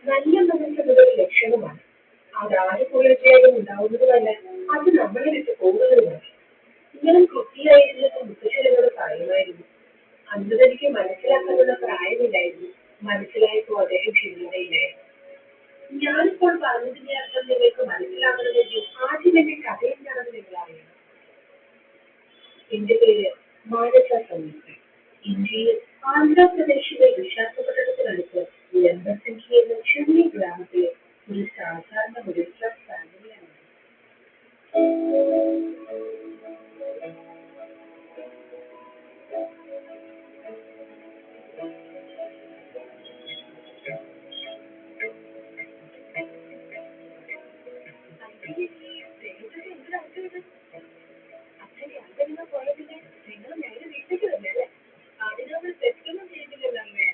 നല്ല മനസ്സിലൊരു ലക്ഷണമാണ്. അതാരെപ്പോഴൊക്കെയായാലും ഉണ്ടാവുന്നതുമല്ല, അത് നമ്മളെ വിട്ട് പോകുന്നതുമാണ്. ഇങ്ങനെ കുട്ടിയായിരുന്നപ്പോൾ മുത്തശ്ശികളോട് പറയുമായിരുന്നു, അന്ന് തനിക്ക് മനസ്സിലാക്കാനുള്ള പ്രായമില്ലായിരുന്നു, മനസ്സിലായപ്പോൾ അദ്ദേഹം ചിന്തയില്ലായിരുന്നു. ഞാനിപ്പോൾ പറഞ്ഞതിന്റെ അർത്ഥം നിങ്ങൾക്ക് മനസ്സിലാകണമെങ്കിൽ ആദ്യം എന്റെ കഥ എന്താണെന്ന് നിങ്ങൾ അറിയണം. എന്റെ പേര് മാനസ സംയുക്ത. ഇന്ത്യയിൽ ആന്ധ്രാപ്രദേശിലെ വിശാഖപട്ടണത്തിനടുത്ത് ലംബസംഖ്യ എന്ന ചെറിയ ഗ്രാമത്തിലെ ഒരു സാധാരണ മിഡിൽ ക്ലാസ് ഫാമിലിയാണ്. അച്ഛനെ അങ്ങനെ പോയതിന് നിങ്ങൾ നേരെ വീട്ടിലേക്ക് തന്നെയല്ലേ? അതിനവർ തെറ്റൊന്നും ചെയ്തില്ലല്ലോ അമ്മേ.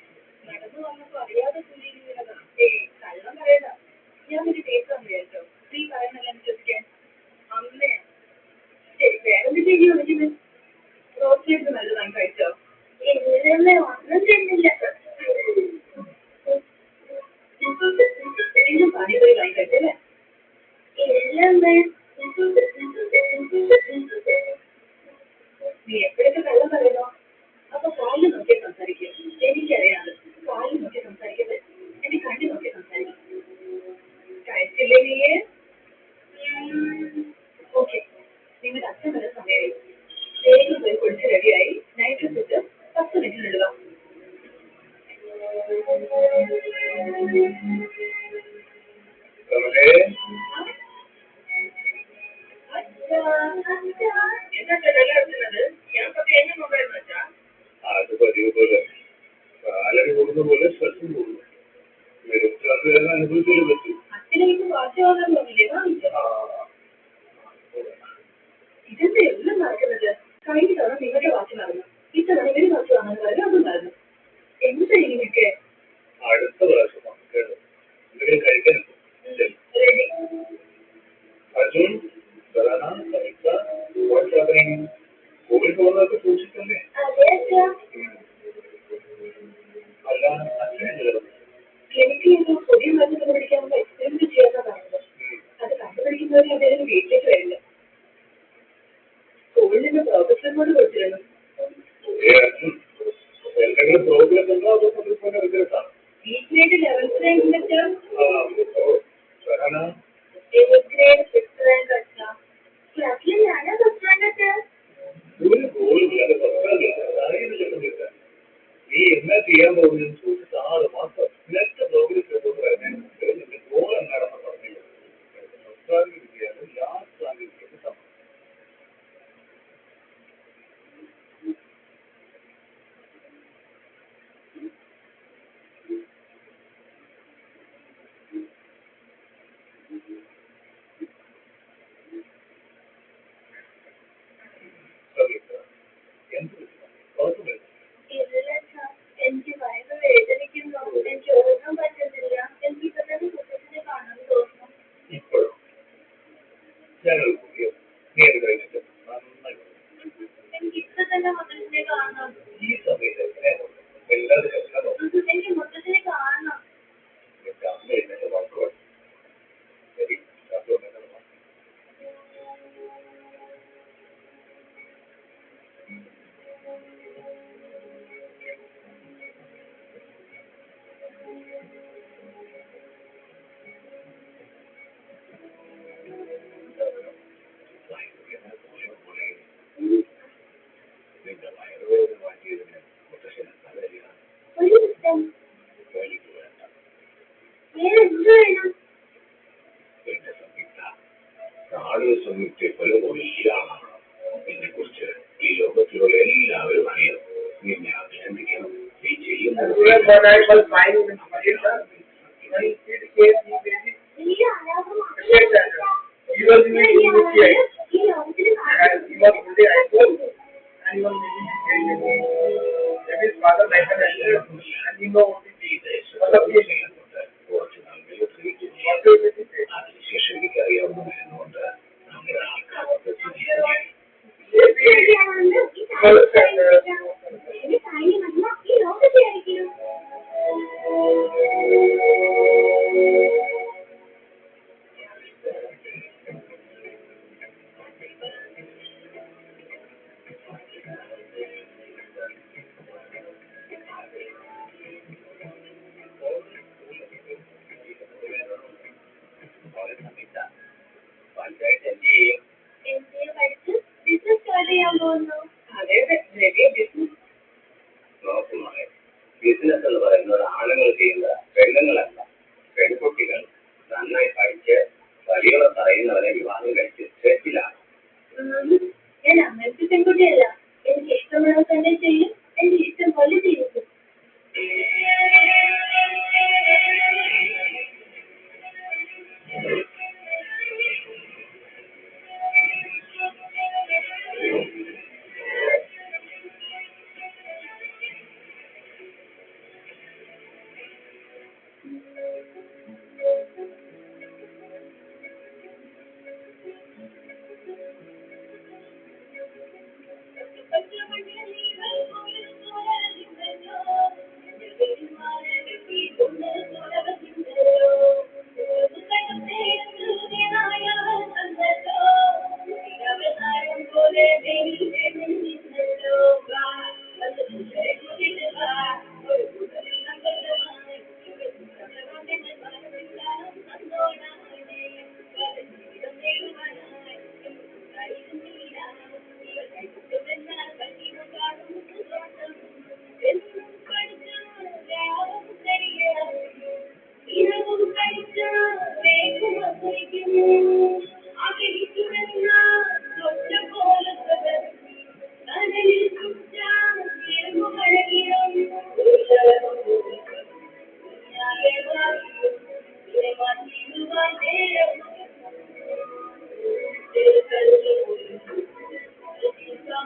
നടന്നു വന്നപ്പോ അറിയാതെ കുഴിയിൽ വീണതാ. കള്ളം പറയണ്ട. ഞാൻ ഒരു കേൾക്കാൻ വിചാരിച്ചോ? നീ പറയുന്നല്ല വിശ്വസിക്കാൻ. അമ്മേ ശരി, വേറെന്ത് ചെയ്യോ? റോഡ് സൈഡ് നല്ലതാണ് കഴിച്ചോ? ഒന്നും ചെയ്യുന്നില്ല. വീണ്ടും പാനിപൂരി വാങ്ങി കഴിച്ചല്ലേ? നീ എപ്പോഴൊക്കെ കള്ളം പറയുന്നോ? അപ്പൊ കാലിൽ നോക്കി സംസാരിക്കും. എനിക്കറിയാം, കാലിൽ നോക്കി സംസാരിക്കരുത്, എന്റെ കണ്ണി നോക്കി സംസാരിക്കും. കഴിച്ചില്ലേ നീ? ഓക്കെ, നിങ്ങളുടെ അച്ഛൻ വരെ സമയമായി. വേഗം പോയി കുളിച്ച് റെഡിയായി നൈറ്റ് ഡ്രസ് 10 മിനിറ്റിനിടുക. അത് പതിവ് പോലെ കാലടി കൂടുന്ന പോലെ സ്ട്രെസ്സും കൂടുന്നു. മിഡിൽ ക്ലാസ്സുകാരനെ അനുഭവിച്ചേ പറ്റൂ. ഇതെന്താ എല്ലാം നടക്കുന്നത്? കഴിഞ്ഞ തവണ നിങ്ങളുടെ വാച്ച് നടന്നു, ഇത്തവണ ഒരു വാച്ച് വാങ്ങാൻ പറഞ്ഞു, അതും നടന്നു. എന്താ ഇതിനൊക്കെ? അടുത്ത പ്രാവശ്യം എന്തെങ്കിലും കഴിക്കാനുണ്ടോ? റെഡി. അർജുൻ, കോവിഡ് പോകുന്നതൊക്കെ സൂക്ഷിക്കണ്ടേ? അല്ല, അച്ഛനെ എനിക്ക് പുതിയ മരുന്ന് കണ്ടുപിടിക്കാനുള്ള എക്സ്പെരിമെന്റ് ചെയ്യാനാ പറഞ്ഞത്. അത് കണ്ടുപിടിക്കുന്നവരെ അദ്ദേഹം വീട്ടിലേക്ക് വരില്ല. സ്കൂളിൽ നിന്ന് പ്രൊഫസറിനോട് കൊടുത്തിരുന്നു. എന്തെങ്കിലും പ്രോഗ്രാം ഉണ്ടോ? അതോ റിഗ്രറ്റാണ്? വീട്ടിലേക്ക് 11th ഗ്രേഡ് ആ, ഗ്രേഡ് 6th എനിക്ക് ഭയങ്കര വേദനിക്കുന്നു. എനിക്ക് ഓർക്കാൻ പറ്റുന്നില്ല. എനിക്ക് ഇപ്പൊ തന്നെ കുട്ടത്തിനെ കാണാൻ തോന്നുന്നു. ഇപ്പോഴും എനിക്ക് ഇപ്പൊ തന്നെ മുത്തച്ഛനെ കാണണം. ഈ സമയത്ത് എല്ലാവരും എനിക്ക് മുത്തച്ഛനെ കാണണം. ഒരു ദിവസം വേറെ എന്ത് വേണം? സംയുക്ത പല വലിയ ആളാണ്. എന്നെ കുറിച്ച് ഈ ലോകത്തിലുള്ള എല്ലാവരും അറിയണം. നിന്നെ അഭിനന്ദിക്കണം. നീ ചെയ്യുന്ന വലിയ അനാഥമാണ്.